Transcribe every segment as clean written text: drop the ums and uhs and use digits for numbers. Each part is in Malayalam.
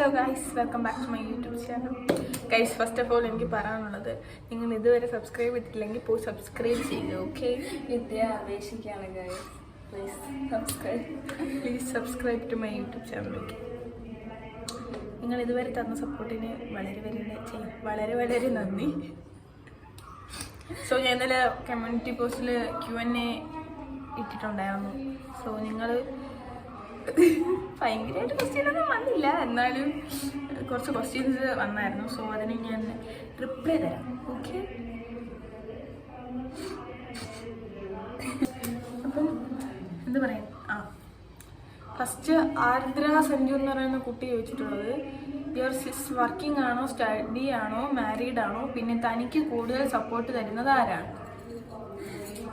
Hello guys, welcome back to my YouTube channel. Guys, first of all എനിക്ക് പറയാനുള്ളത്, നിങ്ങൾ ഇതുവരെ സബ്സ്ക്രൈബ് ചെയ്തിട്ടില്ലെങ്കിൽ പോയി സബ്സ്ക്രൈബ് ചെയ്യുക. ഓക്കെ, വിദ്യ അപേക്ഷിക്കുകയാണ് guys, please subscribe to my YouTube channel. Okay, നിങ്ങൾ ഇതുവരെ തന്ന സപ്പോർട്ടിന് വളരെ വളരെ നന്ദി. സോ ഞാൻ ഇന്നലെ കമ്മ്യൂണിറ്റി പോസ്റ്റിൽ Q&A ഇട്ടിട്ടുണ്ടായിരുന്നു. സോ നിങ്ങൾ ഭയങ്കരമായിട്ട് ക്വസ്റ്റ്യനൊന്നും വന്നില്ല, എന്നാലും കുറച്ച് ക്വസ്റ്റ്യൻസ് വന്നായിരുന്നു. സോ അതിന് ഞാൻ റിപ്ലൈ തരാം. ഓക്കെ, അപ്പം എന്താ പറയുക, ഫസ്റ്റ് ആർദ്ര സഞ്ജു എന്ന് പറയുന്ന കുട്ടി ചോദിച്ചിട്ടുള്ളത്, യുവർ സിസ് വർക്കിംഗ് ആണോ, സ്റ്റഡി ആണോ, മാരീഡ് ആണോ, പിന്നെ തനിക്ക് കൂടുതൽ സപ്പോർട്ട് തരുന്നത് ആരാണ്?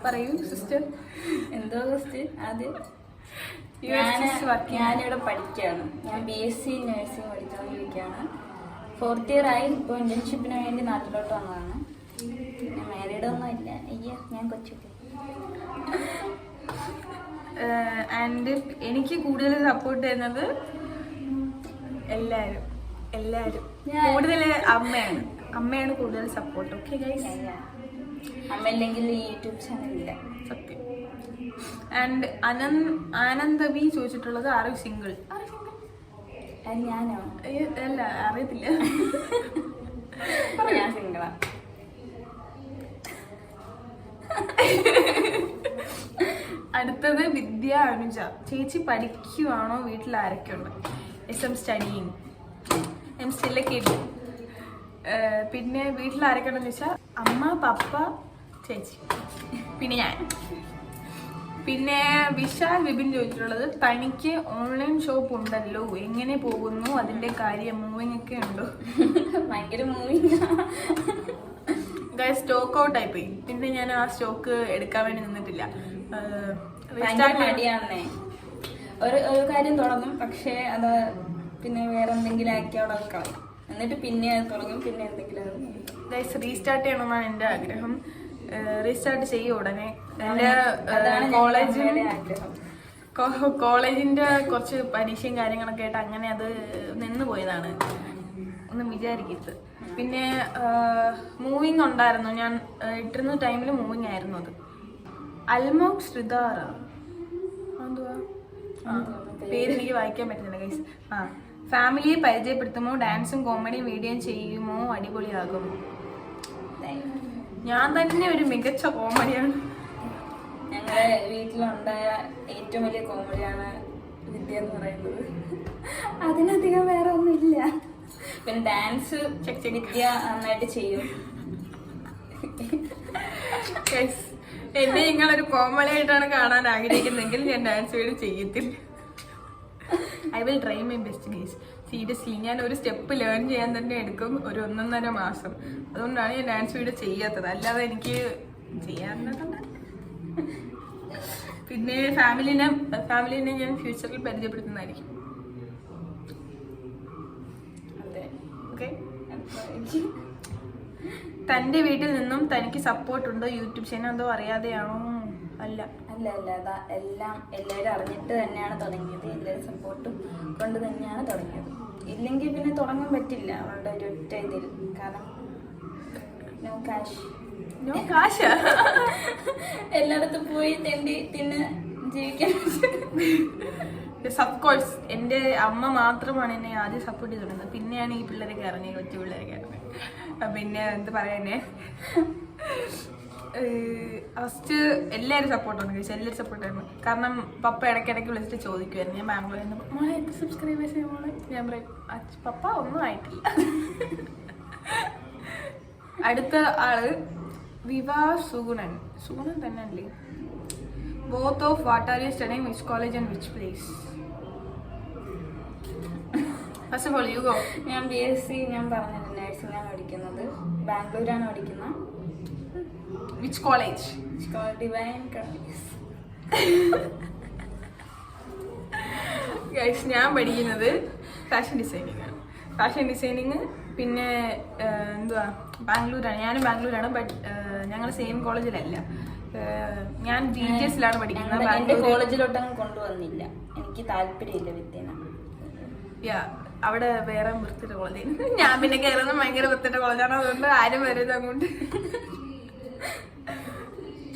പറയൂ സിസ്റ്റർ. എന്തോ ക്വസ്റ്റ്യൻ ആദ്യം? ഞാനിവിടെ പഠിക്കുകയാണ്. ഞാൻ BSc നഴ്സിംഗ് പഠിച്ചുകൊണ്ടിരിക്കുകയാണ്. 4th ഇയർ ആയി. ഇപ്പോൾ ഇന്റേൺഷിപ്പിന് വേണ്ടി നാട്ടിലോട്ട് വന്നതാണ്. ഞാൻ മാരീഡ് ഒന്നും ഇല്ല. ഞാൻ കൊച്ചുകുട്ടി. ആൻഡ് എനിക്ക് കൂടുതൽ സപ്പോർട്ട് തരുന്നത് എല്ലാവരും കൂടുതൽ അമ്മയാണ് കൂടുതൽ സപ്പോർട്ട്. ഓക്കെ ഗൈസ്, അമ്മ ഇല്ലെങ്കിൽ ഈ യൂട്യൂബ് ചാനൽ ഇല്ല, സത്യം. ആൻഡ് ആനന്ദവി ചോദിച്ചിട്ടുള്ളത്, ആറ് സിംഗിൾ? ഞാനോ? അല്ല, അറിയത്തില്ല. ഞാൻ സിംഗിളാ. അടുത്തത് വിദ്യ അനുജ. ചേച്ചി പഠിക്കുവാണോ? വീട്ടിൽ ആരൊക്കെ ഉണ്ട്? I'm studying. I'm still a kid. പിന്നെ വീട്ടിൽ ആരൊക്കെ ഉണ്ടെന്ന് വെച്ചാൽ അമ്മ, പപ്പ, ചേച്ചി, പിന്നെ ഞാൻ. പിന്നെ വിശാൽ വിപിൻ ചോദിച്ചിട്ടുള്ളത്, തനിക്ക് ഓൺലൈൻ ഷോപ്പ് ഉണ്ടല്ലോ, എങ്ങനെ പോകുന്നു അതിന്റെ കാര്യം? മൂവിങ് ഒക്കെ ഉണ്ടോ? ഭയങ്കര മൂവിങ്. സ്റ്റോക്ക് ഔട്ട് ആയിപ്പോയി. പിന്നെ ഞാൻ ആ സ്റ്റോക്ക് എടുക്കാൻ വേണ്ടി നിന്നിട്ടില്ല. മടിയാണേ. ഒരു കാര്യം തുടങ്ങും, പക്ഷേ അത് പിന്നെ വേറെ എന്തെങ്കിലും ആക്കി അവിടെ കളയും. എന്നിട്ട് പിന്നെ അത് തുടങ്ങും, പിന്നെ എന്തെങ്കിലും റീസ്റ്റാർട്ട് ചെയ്യണമെന്നാണ് എൻ്റെ ആഗ്രഹം. റീസ്റ്റാർട്ട് ചെയ്യും ഉടനെ. കോളേജിന്റെ കുറച്ച് പരീക്ഷയും കാര്യങ്ങളൊക്കെ ആയിട്ട് അങ്ങനെ അത് നിന്ന് പോയതാണ്, ഒന്നും വിചാരിക്കരുത്. പിന്നെ മൂവിങ് ഉണ്ടായിരുന്നു, ഞാൻ ഇട്ടിരുന്ന ടൈമിൽ മൂവിങ് ആയിരുന്നു. അത് അൽമോക് ശ്രിതാറ എന്തുവാ പേരെനിക്ക് വായിക്കാൻ പറ്റുന്നില്ല ഗൈസ്. ഫാമിലിയെ പരിചയപ്പെടുത്തുമോ? ഡാൻസും കോമഡിയും വീഡിയോയും ചെയ്യുമോ? അടിപൊളിയാകും. ഞാൻ തന്നെ ഒരു മികച്ച കോമഡിയാണ്. ഞങ്ങളുടെ വീട്ടിലുണ്ടായ ഏറ്റവും വലിയ കോമഡിയാണ് വിദ്യ എന്ന് പറയുന്നത്. അതിനധികം വേറെ ഒന്നുമില്ല. പിന്നെ ഡാൻസ് വിദ്യ നന്നായിട്ട് ചെയ്യും. എന്നെ നിങ്ങളൊരു കോമഡി ആയിട്ടാണ് കാണാൻ ആഗ്രഹിക്കുന്നെങ്കിൽ ഞാൻ ഡാൻസ് വീഡിയോ ചെയ്യത്തില്ല. I will try my best guys. Seriously, ഞാൻ ഒരു സ്റ്റെപ്പ് ലേൺ ചെയ്യാൻ തന്നെ എടുക്കും ഒരു 1.5 മാസം. അതുകൊണ്ടാണ് ഞാൻ ഡാൻസ് വീഡിയോ ചെയ്യാത്തത്, അല്ലാതെ എനിക്ക് ചെയ്യാറുണ്ട്. പിന്നെ ഫാമിലിനെ ഞാൻ ഫ്യൂച്ചറിൽ പരിചയപ്പെടുത്തുന്നതായിരിക്കും. ഓക്കെ, തൻ്റെ വീട്ടിൽ നിന്നും തനിക്ക് സപ്പോർട്ട് ഉണ്ടോ? യൂട്യൂബ് ചാനൽ എന്തോ അറിയാതെയാണോ? അല്ല, എല്ലാവരും അറിഞ്ഞിട്ട് തന്നെയാണ് തുടങ്ങിയത്. എല്ലാവരും സപ്പോർട്ടും കൊണ്ട് തന്നെയാണ് തുടങ്ങിയത്. ഇല്ലെങ്കിൽ പിന്നെ തുടങ്ങാൻ പറ്റില്ല അവളുടെ ഒരു ഒറ്റ ഇതിൽ. കാരണം നോ കാശ് എല്ലായിടത്തും പോയി തിന്ന് ജീവിക്കാൻ. ഓഫ്കോഴ്സ് എൻ്റെ അമ്മ മാത്രമാണ് എന്നെ ആദ്യം സപ്പോർട്ട് ചെയ്തിട്ടുള്ളത്. പിന്നെയാണ് ഈ പിള്ളേരൊക്കെ ഇറങ്ങിയത്, കൊച്ചു പിള്ളേരൊക്കെ ഇറങ്ങിയത്. പിന്നെ എന്താ പറയാ, ഫസ്റ്റ് എല്ലാവരും സപ്പോർട്ടുണ്ട് ചോദിച്ചാൽ എല്ലാവരും സപ്പോർട്ടായിരുന്നു. കാരണം പപ്പ ഇടയ്ക്കിടയ്ക്ക് വിളിച്ചിട്ട് ചോദിക്കുമായിരുന്നു, ഞാൻ ബാംഗ്ലൂരിൽ നിന്ന് മോളെ എത്ര സബ്സ്ക്രൈബേഴ്സ് മോളെ? ഞാൻ പറയും പപ്പ ഒന്നും ആയിട്ടില്ല. അടുത്ത ആള് വിവാ സുഗുണൻ തന്നെ അല്ലേ? Both of what are you studying, which college and which place? First of all you go. ഞാൻ BSc ഞാൻ പറഞ്ഞിട്ടുണ്ട്, നഴ്സിംഗ് ആണ് പഠിക്കുന്നത്. ബാംഗ്ലൂരാണ് പഠിക്കുന്നത്. Which college? Divine college. Guys, ഞാൻ പഠിക്കുന്നത് ഫാഷൻ ഡിസൈനിങ് ആണ്. ഫാഷൻ ഡിസൈനിങ് പിന്നെ എന്തുവാ ബാംഗ്ലൂരാണ്. ഞാനും ബാംഗ്ലൂരാണ്, ബട്ട് ഞങ്ങൾ സെയിം കോളേജിലല്ല. ഞാൻ GGSലാണ് പഠിക്കുന്നത്. എന്റെ കോളേജിലോട്ടങ്ങ് കൊണ്ടുവന്നില്ല, എനിക്ക് താല്പര്യമില്ല വിദ്യനെ. അവിടെ വേറെ വൃത്തിയുടെ കോളേജ്. ഞാൻ പിന്നെ കയറുന്ന ഭയങ്കര വൃത്തിയുടെ കോളേജാണ്, അതുകൊണ്ട് ആരും വരരുത് അങ്ങോട്ട്.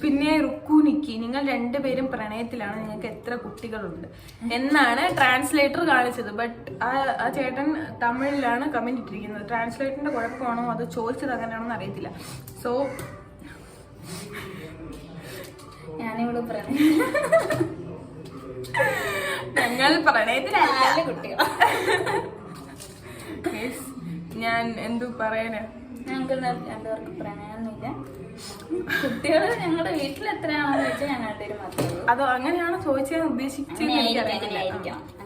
പിന്നെ റുക്കൂനിക്ക്, നിങ്ങൾ രണ്ടുപേരും പ്രണയത്തിലാണ്, നിങ്ങൾക്ക് എത്ര കുട്ടികളുണ്ട് എന്നാണ് ട്രാൻസ്ലേറ്റർ കാണിച്ചത്. ബട്ട് ആ ചേട്ടൻ തമിഴിലാണ് കമന്റ് ഇട്ടിരിക്കുന്നത്. ട്രാൻസ്ലേറ്ററിന്റെ കുഴപ്പമാണോ അത് ചോദിച്ചത് അങ്ങനെയാണെന്ന് അറിയത്തില്ല. സോ ഞാനിവിടെ ഞങ്ങൾ പ്രണയത്തിലല്ല കുട്ടികൾ. ഞാൻ എന്തു പറയാനാ, ഞങ്ങൾക്ക് രണ്ടുപേർക്ക് പ്രണയമൊന്നുമില്ല. കുട്ടികള് ഞങ്ങളുടെ വീട്ടിൽ എത്രയാണെന്ന് വെച്ചാൽ ഞങ്ങൾ രണ്ടുപേരും മാത്രമേ ഉള്ളൂ. അതോ അങ്ങനെയാണോ ചോദിച്ചാൽ ഉദ്ദേശിച്ചത്?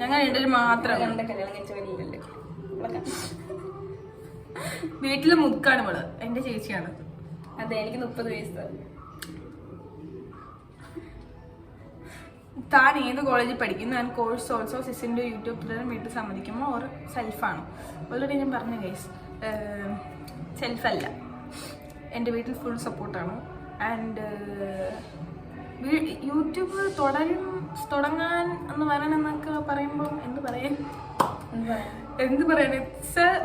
ഞങ്ങൾ രണ്ടുപേരും മാത്രം കല്യാണം കഴിച്ച വലിയല്ലോ. വീട്ടില് മുക്കാണ് ഇവള്, എന്റെ ചേച്ചിയാണ്. അതെ, എനിക്ക് 30 വയസ്സ്. താൻ ഏത് കോളേജിൽ പഠിക്കുന്നു? ഞാൻ കോഴ്സ് ഓൾസോ സിസിന്റെ യൂട്യൂബ് തുടരാൻ വീട്ടിൽ സമ്മതിക്കുമോ ഓർ സെൽഫാണോ? ഓൾറെഡി ഞാൻ പറഞ്ഞു ഗൈസ്, സെൽഫല്ല, എൻ്റെ വീട്ടിൽ ഫുൾ സപ്പോർട്ടാണ്. ആൻഡ് യൂട്യൂബ് തുടങ്ങാൻ എന്ന് പറയാനെന്നൊക്കെ പറയുമ്പോൾ എന്ത് പറയാൻ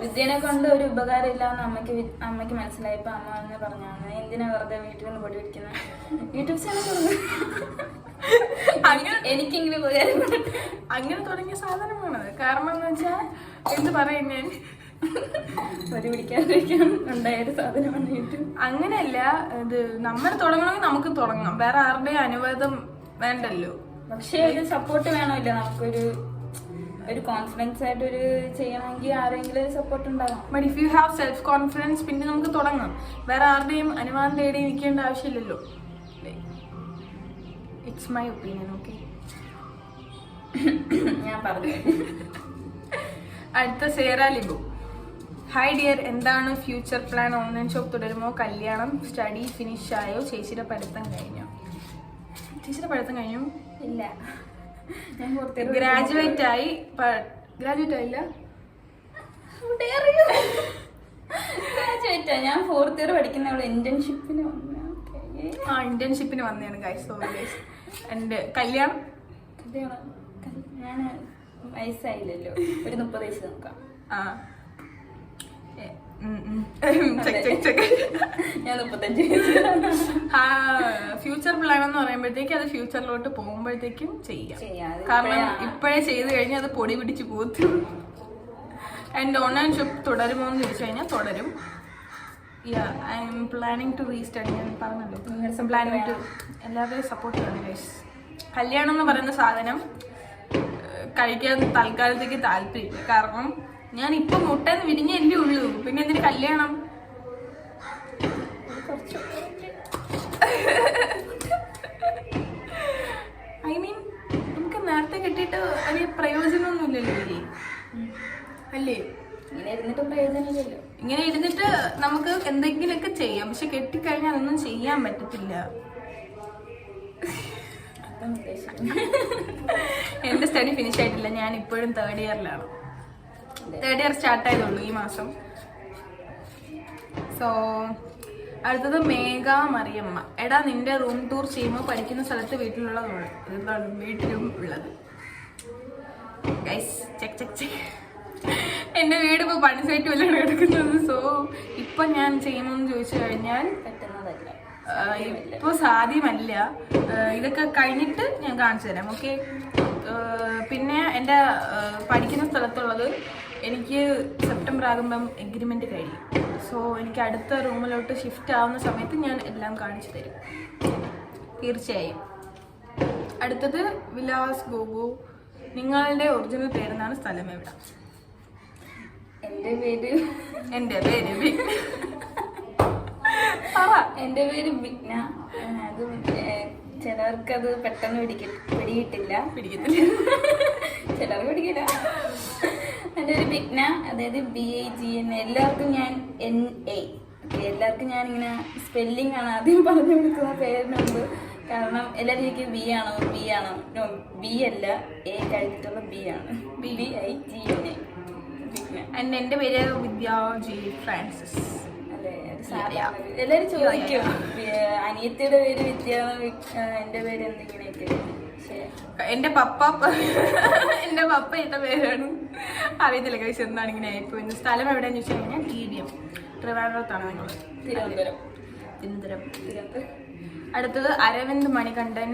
വിദ്യനെ കൊണ്ട് ഒരു ഉപകാരം ഇല്ലാന്ന് അമ്മയ്ക്ക് മനസ്സിലായപ്പോ അമ്മ തന്നെ പറഞ്ഞാണ്, എന്തിനാ വെറുതെ വീട്ടിൽ നിന്ന് പൊടി പിടിക്കുന്നത്, യൂട്യൂബ് ചാനൽ എനിക്കെങ്കിലും ഉപകാരം. അങ്ങനെ തുടങ്ങിയ സാധനമാണത്. കാരണം എന്ന് വെച്ചാൽ എന്ത് പറയും, ഞാൻ പൊടി പിടിക്കാൻ ഉണ്ടായൊരു സാധനമാണ് യൂട്യൂബ്. അങ്ങനെയല്ല, ഇത് നമ്മൾ തുടങ്ങണമെങ്കിൽ നമുക്ക് തുടങ്ങാം, വേറെ ആരുടെയും അനുവാദം വേണ്ടല്ലോ. പക്ഷെ ഒരു സപ്പോർട്ട് വേണമല്ലോ, നമുക്കൊരു കോൺഫിഡൻസ് ആയിട്ട് ഒരു ചെയ്യണമെങ്കിൽ ആരെങ്കിലും ഒരു സപ്പോർട്ട് ഉണ്ടാകും. But if you have self confidence പിന്നെ നമുക്ക് തുടങ്ങാം. വേറെ ആരുടെയും അനുവാദം തേടി നിൽക്കേണ്ട ആവശ്യമില്ലല്ലോ. It's my opinion. ഓക്കെ, ഞാൻ പറഞ്ഞു. അടുത്ത സേറ ലിബു. ഹായ് ഡിയർ, എന്താണ് ഫ്യൂച്ചർ പ്ലാൻ? ഓൺലൈൻ ഷോപ്പ് തുടരുമോ? കല്യാണം? സ്റ്റഡി ഫിനിഷ് ആയോ? ചേച്ചിയുടെ പഠിത്തം കഴിഞ്ഞോ? ചേച്ചിയുടെ പഠിത്തം കഴിഞ്ഞു? ഇല്ല, ഗ്രാജുവേറ്റ് ആയി. ഗ്രാജുവേറ്റ് ആയില്ല, ഞാൻ 4th ഇയർ പഠിക്കുന്ന ഇന്റേൺഷിപ്പിന് ഇന്റേൺഷിപ്പിന് വന്നതാണ് ഗൈസ്. Sorry guys. എന്റെ കല്യാണം ഞാൻ വയസ്സായില്ലല്ലോ, ഒരു 30 വയസ്സ് നോക്കാം. ഞാൻ 35 വയസ്സ്. ഫ്യൂച്ചർ പ്ലാൻ എന്ന് പറയുമ്പോഴത്തേക്ക് അത് ഫ്യൂച്ചറിലോട്ട് പോകുമ്പോഴത്തേക്കും ചെയ്യാം. കാരണം ഇപ്പോഴേ ചെയ്ത് കഴിഞ്ഞാൽ അത് പൊടി പിടിച്ച് പോത്തു. ആൻഡ് ഓൺലൈൻ ഷോപ്പ് തുടരുമോ എന്ന് ചോദിച്ചു കഴിഞ്ഞാൽ തുടരും. I am planning to restart. ഞാൻ പറഞ്ഞല്ലോ, പ്ലാനിങ് ടു. എല്ലാവരുടെയും സപ്പോർട്ട് വേണം ഗൈസ്. കല്യാണം എന്ന് പറയുന്ന സാധനം കഴിക്കാൻ തൽക്കാലത്തേക്ക് താല്പര്യമില്ല. കാരണം ഞാൻ ഇപ്പൊ മുട്ടേന്ന് വിരിഞ്ഞല്ലേ ഉള്ളൂ, പിന്നെ എന്തിന് കല്യാണം? ഐ മീൻ നമുക്ക് നേരത്തെ കിട്ടിയിട്ട് വലിയ പ്രയോജനമൊന്നുമില്ലല്ലോ അല്ലേ? ഇങ്ങനെ ഇരുന്നിട്ട് നമുക്ക് എന്തെങ്കിലുമൊക്കെ ചെയ്യാം, പക്ഷെ കെട്ടിക്കഴിഞ്ഞാൽ അതൊന്നും ചെയ്യാൻ പറ്റത്തില്ല. എന്റെ സ്റ്റഡി ഫിനിഷ് ആയിട്ടില്ല, ഞാൻ ഇപ്പോഴും 3rd ഇയറിലാണ്. 3rd ഇയർ സ്റ്റാർട്ട് ആയതുള്ളൂ ഈ മാസം. സോ അടുത്തത് മേഘ മറിയമ്മ. എടാ, നിന്റെ റൂം ടൂർ ചെയ്യുമ്പോൾ പഠിക്കുന്ന സ്ഥലത്ത് വീട്ടിലും ഉള്ളത് ഗൈസ്. Check check check. എന്റെ വീട് ഇപ്പൊ പണി സൈറ്റ് വല്ലാണ് കിടക്കുന്നത്. സോ ഇപ്പൊ ഞാൻ ചെയ്യുമെന്ന് ചോദിച്ചു കഴിഞ്ഞാൽ ഇപ്പൊ സാധ്യമല്ല. ഇതൊക്കെ കഴിഞ്ഞിട്ട് ഞാൻ കാണിച്ചു തരാം. ഓക്കെ, പിന്നെ എൻ്റെ പഠിക്കുന്ന സ്ഥലത്തുള്ളത് എനിക്ക് സെപ്റ്റംബർ ആകുമ്പം എഗ്രിമെന്റ് കഴിയും. സോ എനിക്ക് അടുത്ത റൂമിലോട്ട് ഷിഫ്റ്റ് ആവുന്ന സമയത്ത് ഞാൻ എല്ലാം കാണിച്ചു തരും തീർച്ചയായും. അടുത്തത് വിലാസ് ഗോഗു. നിങ്ങളുടെ ഒറിജിനൽ പേരെന്നാണ്, സ്ഥലം എവിടെ? എൻ്റെ പേര് ബിഗ്ന. അത് ചിലർക്ക് അത് പെട്ടെന്ന് പിടികിട്ടില്ല. ചിലർക്ക് പിടിക്കില്ല. എൻ്റെ ഒരു ബിഗ്ന, അതായത് BIGN. എല്ലാവർക്കും ഞാൻ NA. എല്ലാവർക്കും ഞാനിങ്ങനെ സ്പെല്ലിംഗ് ആണ് ആദ്യം പറഞ്ഞു കൊടുക്കുന്ന പേരിനുണ്ട്. കാരണം എല്ലാവരും എനിക്ക് B ആണോ നോ, B അല്ല, A കഴിഞ്ഞിട്ടുള്ള B ആണ്. BIGNA. എൻ്റെ പേര് വിദ്യാ ജി ഫ്രാൻസിസ്. എല്ലാരും ചോദിക്കും അനിയത്തിയുടെ പേര് വിദ്യ, എന്റെ പേര് എന്തെങ്കിലുമൊക്കെ. എന്റെ പപ്പ എന്റെ പേരാണ്. അറിയത്തില്ല കഴിച്ച് എന്താണ് ഇങ്ങനെ ആയിപ്പോ. സ്ഥലം എവിടെയാന്ന് ചോദിച്ചു കഴിഞ്ഞാൽ TDM, ട്രിവാൻഡ്രത്താണ് നിങ്ങൾ. തിരുവനന്തപുരം. അടുത്തത് അരവിന്ദ് മണികണ്ഠൻ.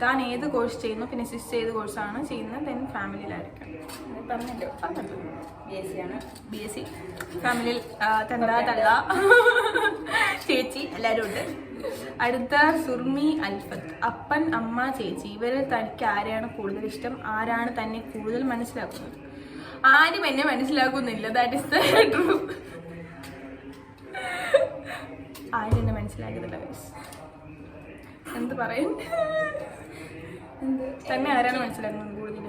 താൻ ഏത് കോഴ്സ് ചെയ്യുന്നു, പിന്നെ സിസ്റ്റർ ഏത് കോഴ്സാണ് ചെയ്യുന്നത്, ദെൻ ഫാമിലിയിലായിരിക്കും. പറഞ്ഞല്ലോ BSc. ഫാമിലിയിൽ തള്ള ചേച്ചി എല്ലാവരും ഉണ്ട്. അടുത്ത സുർമി അൽഫത്ത്. അപ്പൻ, അമ്മ, ചേച്ചി ഇവരിൽ തനിക്ക് ആരെയാണ് കൂടുതൽ ഇഷ്ടം, ആരാണ് തന്നെ കൂടുതൽ മനസ്സിലാക്കുന്നത്? ആരും എന്നെ മനസ്സിലാക്കുന്നില്ല. That is the true. ആരും എന്നെ മനസ്സിലാക്കുന്നില്ല. എന്ത് പറയും? തന്നെ ആരാണ് മനസ്സിലാക്കുന്നത് കൂടുതൽ?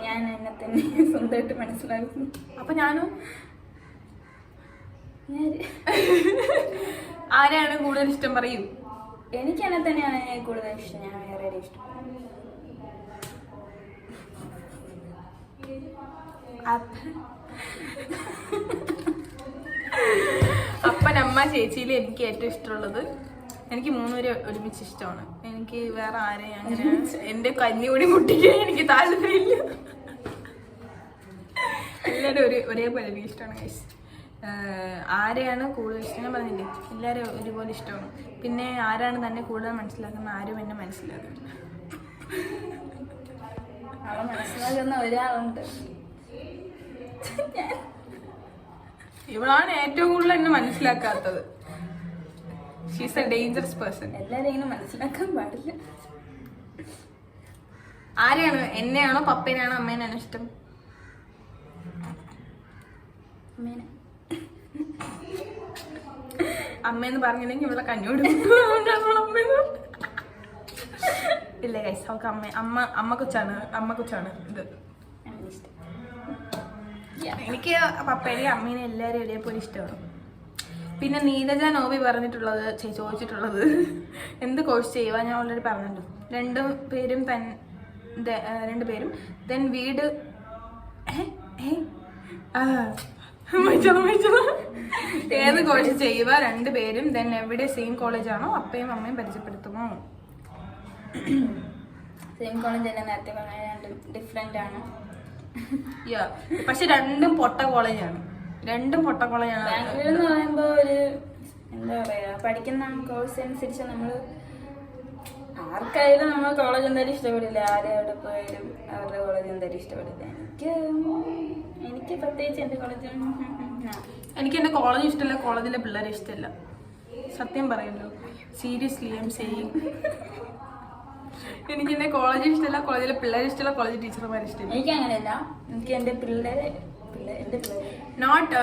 ഞാൻ എന്നെ തന്നെ സ്വന്തമായിട്ട് മനസ്സിലാക്കുന്നു. അപ്പൊ ഞാനും ആരെയാണ് കൂടുതൽ ഇഷ്ടം പറയൂ? എനിക്ക് എന്നെ തന്നെയാണ് കൂടുതൽ ഇഷ്ടം. ഞാൻ വേറെ ഇഷ്ടം. അപ്പൻ, അമ്മ, ചേച്ചിയിൽ എനിക്ക് ഏറ്റവും ഇഷ്ടമുള്ളത്, എനിക്ക് 3 പേര് ഒരുമിച്ച് ഇഷ്ടമാണ്. എനിക്ക് വേറെ ആരെയും അങ്ങനെ എന്റെ കഞ്ഞികൂടി മുട്ടിക്കാൻ എനിക്ക് താല്പര്യമില്ല. എല്ലാവരും ഒരേപോലെ എനിക്ക് ഇഷ്ടമാണ് ഗൈസ്. ആരെയാണ് കൂടുതൽ ഇഷ്ടം ഞാൻ പറഞ്ഞില്ലേ, എല്ലാവരും ഒരുപോലെ ഇഷ്ടമാണ്. പിന്നെ ആരാണ് തന്നെ കൂടുതൽ മനസ്സിലാക്കുന്നത്? ആരും എന്നെ മനസ്സിലാക്കുന്നില്ല. അവളെ മനസ്സിലാക്കുന്ന ഒരാളുണ്ട്. ഇവളാണ് ഏറ്റവും കൂടുതൽ എന്നെ മനസ്സിലാക്കാത്തത്. She's a dangerous person. എല്ലാവരും ഇങ്ങനെ മനസ്സിലാക്കാൻ പാടില്ല. ആരെയാണ്, എന്നെയാണോ പപ്പേനെയാണോ അമ്മേനാണോ ഇഷ്ടം? അമ്മയെന്ന് പറഞ്ഞില്ലെങ്കിൽ ഇവിടെ കഞ്ഞോട് ഇല്ല ഗൈസ്. അവൾക്ക് അമ്മ കൊച്ചാണ് ഇത്. എനിക്ക് പപ്പേനെയും അമ്മേനെയും എല്ലാവരും ഒരേപോലെ ഇഷ്ടമാണ്. പിന്നെ നീരജ നോബി ചോദിച്ചിട്ടുള്ളത് എന്ത് കോഴ്സ് ചെയ്യുക? ഞാൻ ഓൾറെഡി പറഞ്ഞിട്ടുണ്ട്. രണ്ടുപേരും ദെൻ വീട് ഏത് കോഴ്സ് ചെയ്യുക? 2 പേരും ദെൻ എവിടെ? സെയിം കോളേജാണോ? അപ്പയും അമ്മയും പരിചയപ്പെടുത്തുമോ? സെയിം കോളേജ് അല്ല, നേരത്തെ പറഞ്ഞ രണ്ടും ഡിഫറെന്റ് ആണ്. പക്ഷെ രണ്ടും പൊട്ട കോളേജാണ്. ബാംഗ്ലൂർ എന്ന് പറയുമ്പോ ഒരു എന്താ പറയാ, പഠിക്കുന്ന കോഴ്സ് അനുസരിച്ച് നമ്മള് ആർക്കായാലും നമ്മൾ കോളേജ് എന്തായാലും ഇഷ്ടപ്പെടില്ല. ആരും എവിടെ പോയാലും അവരുടെ കോളേജ് എന്തായാലും ഇഷ്ടപ്പെടില്ല. എനിക്ക് പ്രത്യേകിച്ച് എന്റെ കോളേജ് എനിക്ക് എന്റെ കോളേജ് ഇഷ്ടമല്ല, കോളേജിലെ പിള്ളേരെ ഇഷ്ടമല്ല. സത്യം പറയല്ലോ, സീരിയസ്ലി ഐ എം സേയിങ്. എനിക്ക് എന്റെ കോളേജ് ഇഷ്ടമല്ല, കോളേജിലെ പിള്ളേരെ ഇഷ്ടമല്ല, കോളേജ് ടീച്ചർമാരെ ഇഷ്ടമല്ല. എനിക്ക് അങ്ങനെയല്ല. എനിക്ക് എന്റെ പിള്ളേരെ നോട്ട്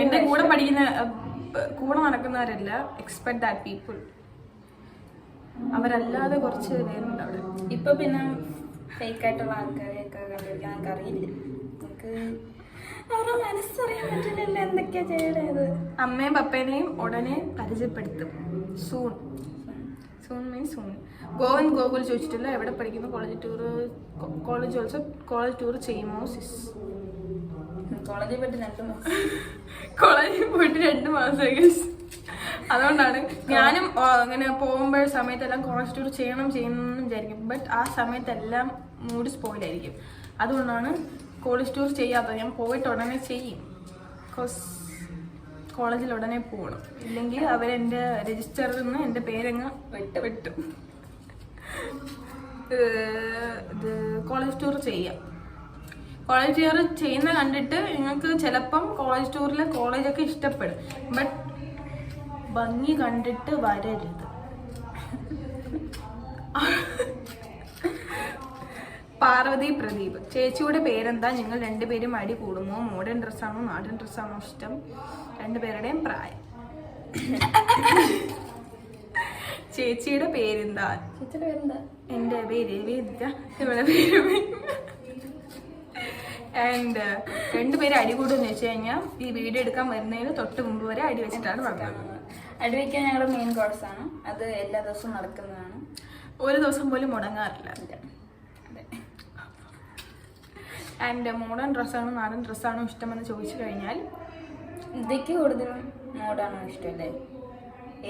എന്റെ കൂടെ നടക്കുന്നവരല്ല. Expect that people. അവരല്ലാതെ കുറച്ച് പേരുണ്ട് അവിടെ. ഇപ്പൊ പിന്നെ ഫേക്ക് ആയിട്ടുള്ള ആൾക്കാരെയൊക്കെ കണ്ടുപിടിക്കാൻ നമുക്ക് അറിയില്ല. നമുക്ക് അവരുടെ മനസ്സറിയാൻ പറ്റില്ലല്ലോ എന്തൊക്കെയാ ചെയ്യണത്. അമ്മയും പപ്പേനെയും ഉടനെ പരിചയപ്പെടുത്തും. Soon means soon. ഗോകുൽ ചോദിച്ചിട്ടില്ല എവിടെ പഠിക്കുന്നു, കോളേജ് ടൂർ ചെയ്യുമോ സിസ്? കോളേജിൽ പോയിട്ട് 2 മാസം. കോളേജിൽ പോയിട്ട് 2 മാസമായി. അതുകൊണ്ടാണ് ഞാനും അങ്ങനെ പോകുമ്പോൾ സമയത്തെല്ലാം കോളേജ് ടൂർ ചെയ്യണമെന്ന് വിചാരിക്കും. ബട്ട് ആ സമയത്തെല്ലാം മൂഡ് സ്പോയിലായിരിക്കും. അതുകൊണ്ടാണ് കോളേജ് ടൂർ ചെയ്യാത്തത്. ഞാൻ പോയിട്ട് ഉടനെ ചെയ്യും. ബിക്കോസ് കോളേജിൽ ഉടനെ പോകണം. ഇല്ലെങ്കിൽ അവരെൻ്റെ രജിസ്റ്ററിൽ നിന്ന് എൻ്റെ പേരങ്ങ് വെട്ടും. കോളേജ് ടൂർ ചെയ്യാം. കോളേജ് ടൂർ ചെയ്യുന്ന കണ്ടിട്ട് നിങ്ങൾക്ക് ചിലപ്പം കോളേജ് ടൂറിലെ കോളേജൊക്കെ ഇഷ്ടപ്പെടും. ബട്ട് ഭംഗി കണ്ടിട്ട് വരരുത്. പാർവതി പ്രദീപ്. ചേച്ചിയുടെ പേരെന്താ? നിങ്ങൾ 2 പേരും അടി കൂടുമോ? മോഡേൺ ഡ്രസ്സാണോ നാടൻ ഡ്രസ്സാണോ ഇഷ്ടം? 2 പേരുടെയും പ്രായം. ചേച്ചിയുടെ പേരെന്താ? എൻ്റെ പേര് വേദിക. ഇവിടെ പേര്. ആൻഡ് 2 പേര് അടി കൂടുമെന്ന് വെച്ച് കഴിഞ്ഞാൽ ഈ വീഡിയോ എടുക്കാൻ വരുന്നതിന് തൊട്ട് മുമ്പ് വരെ അടി വെച്ചിട്ടാണ് പറഞ്ഞത്. അടി വയ്ക്കാൻ ഞങ്ങളുടെ മെയിൻ കോഴ്സാണ്. അത് എല്ലാ ദിവസവും നടക്കുന്നതാണ്. ഒരു ദിവസം പോലും മുടങ്ങാറില്ല. ആൻഡ് മോഡേൺ ഡ്രസ്സാണോ നാടൻ ഡ്രസ്സാണോ ഇഷ്ടമെന്ന് ചോദിച്ചു കഴിഞ്ഞാൽ ഇതൊക്കെ കൂടുതലും മോഡാണോ ഇഷ്ടമല്ലേ?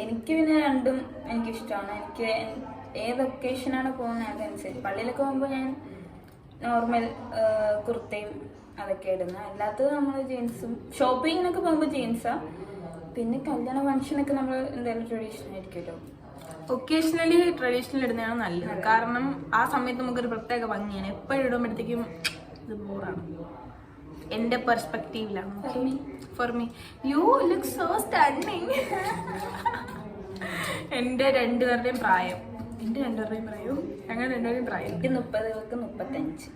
എനിക്ക് പിന്നെ രണ്ടും എനിക്കിഷ്ടമാണ്. ഏത് ഒക്കേഷനാണ് പോകുന്നത് അതനുസരിച്ച്. പള്ളിയിലൊക്കെ പോകുമ്പോൾ ഞാൻ നോർമൽ കുർത്തയും അതൊക്കെ ഇടുന്നത്. അല്ലാത്തത് നമ്മൾ ജീൻസും. ഷോപ്പിങ്ങിനൊക്കെ പോകുമ്പോൾ ജീൻസാ. പിന്നെ കല്യാണ ഫംഗ്ഷനൊക്കെ നമ്മൾ എന്തായാലും ട്രഡീഷണൽ ആയിരിക്കുമല്ലോ. ഒക്കേഷണലി ട്രഡീഷണൽ ഇടുന്നതാണ് നല്ലത്. കാരണം ആ സമയത്ത് നമുക്കൊരു പ്രത്യേക ഭംഗിയാണ്. എപ്പോഴും ഇടുമ്പോഴത്തേക്കും ഇത് ബോറാണ്. എൻ്റെ പെർസ്പെക്റ്റീവിലാണ്. For me you look so stunning. എൻ്റെ രണ്ടുപേരുടെയും പ്രായം ഞങ്ങൾ രണ്ടുപേരുടെയും പ്രായം 30 ഇവർക്ക് 35.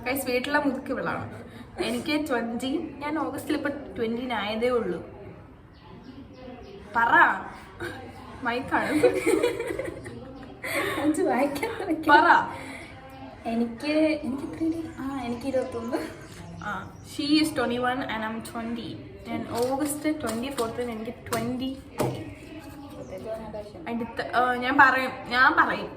ഗൈസ് വീട്ടിലെ മുതുക്ക് വിളാണ്. എനിക്ക് 20. ഞാൻ ഓഗസ്റ്റിൽ ഇപ്പൊ 20 ആയതേ ഉള്ളൂ. പറ മൈക്കാണ് പറ. എനിക്ക് 21. She is 21 and I'm 20. ഞാൻ ഓഗസ്റ്റ് 24th എനിക്ക് 20. അടുത്ത ഞാൻ പറയും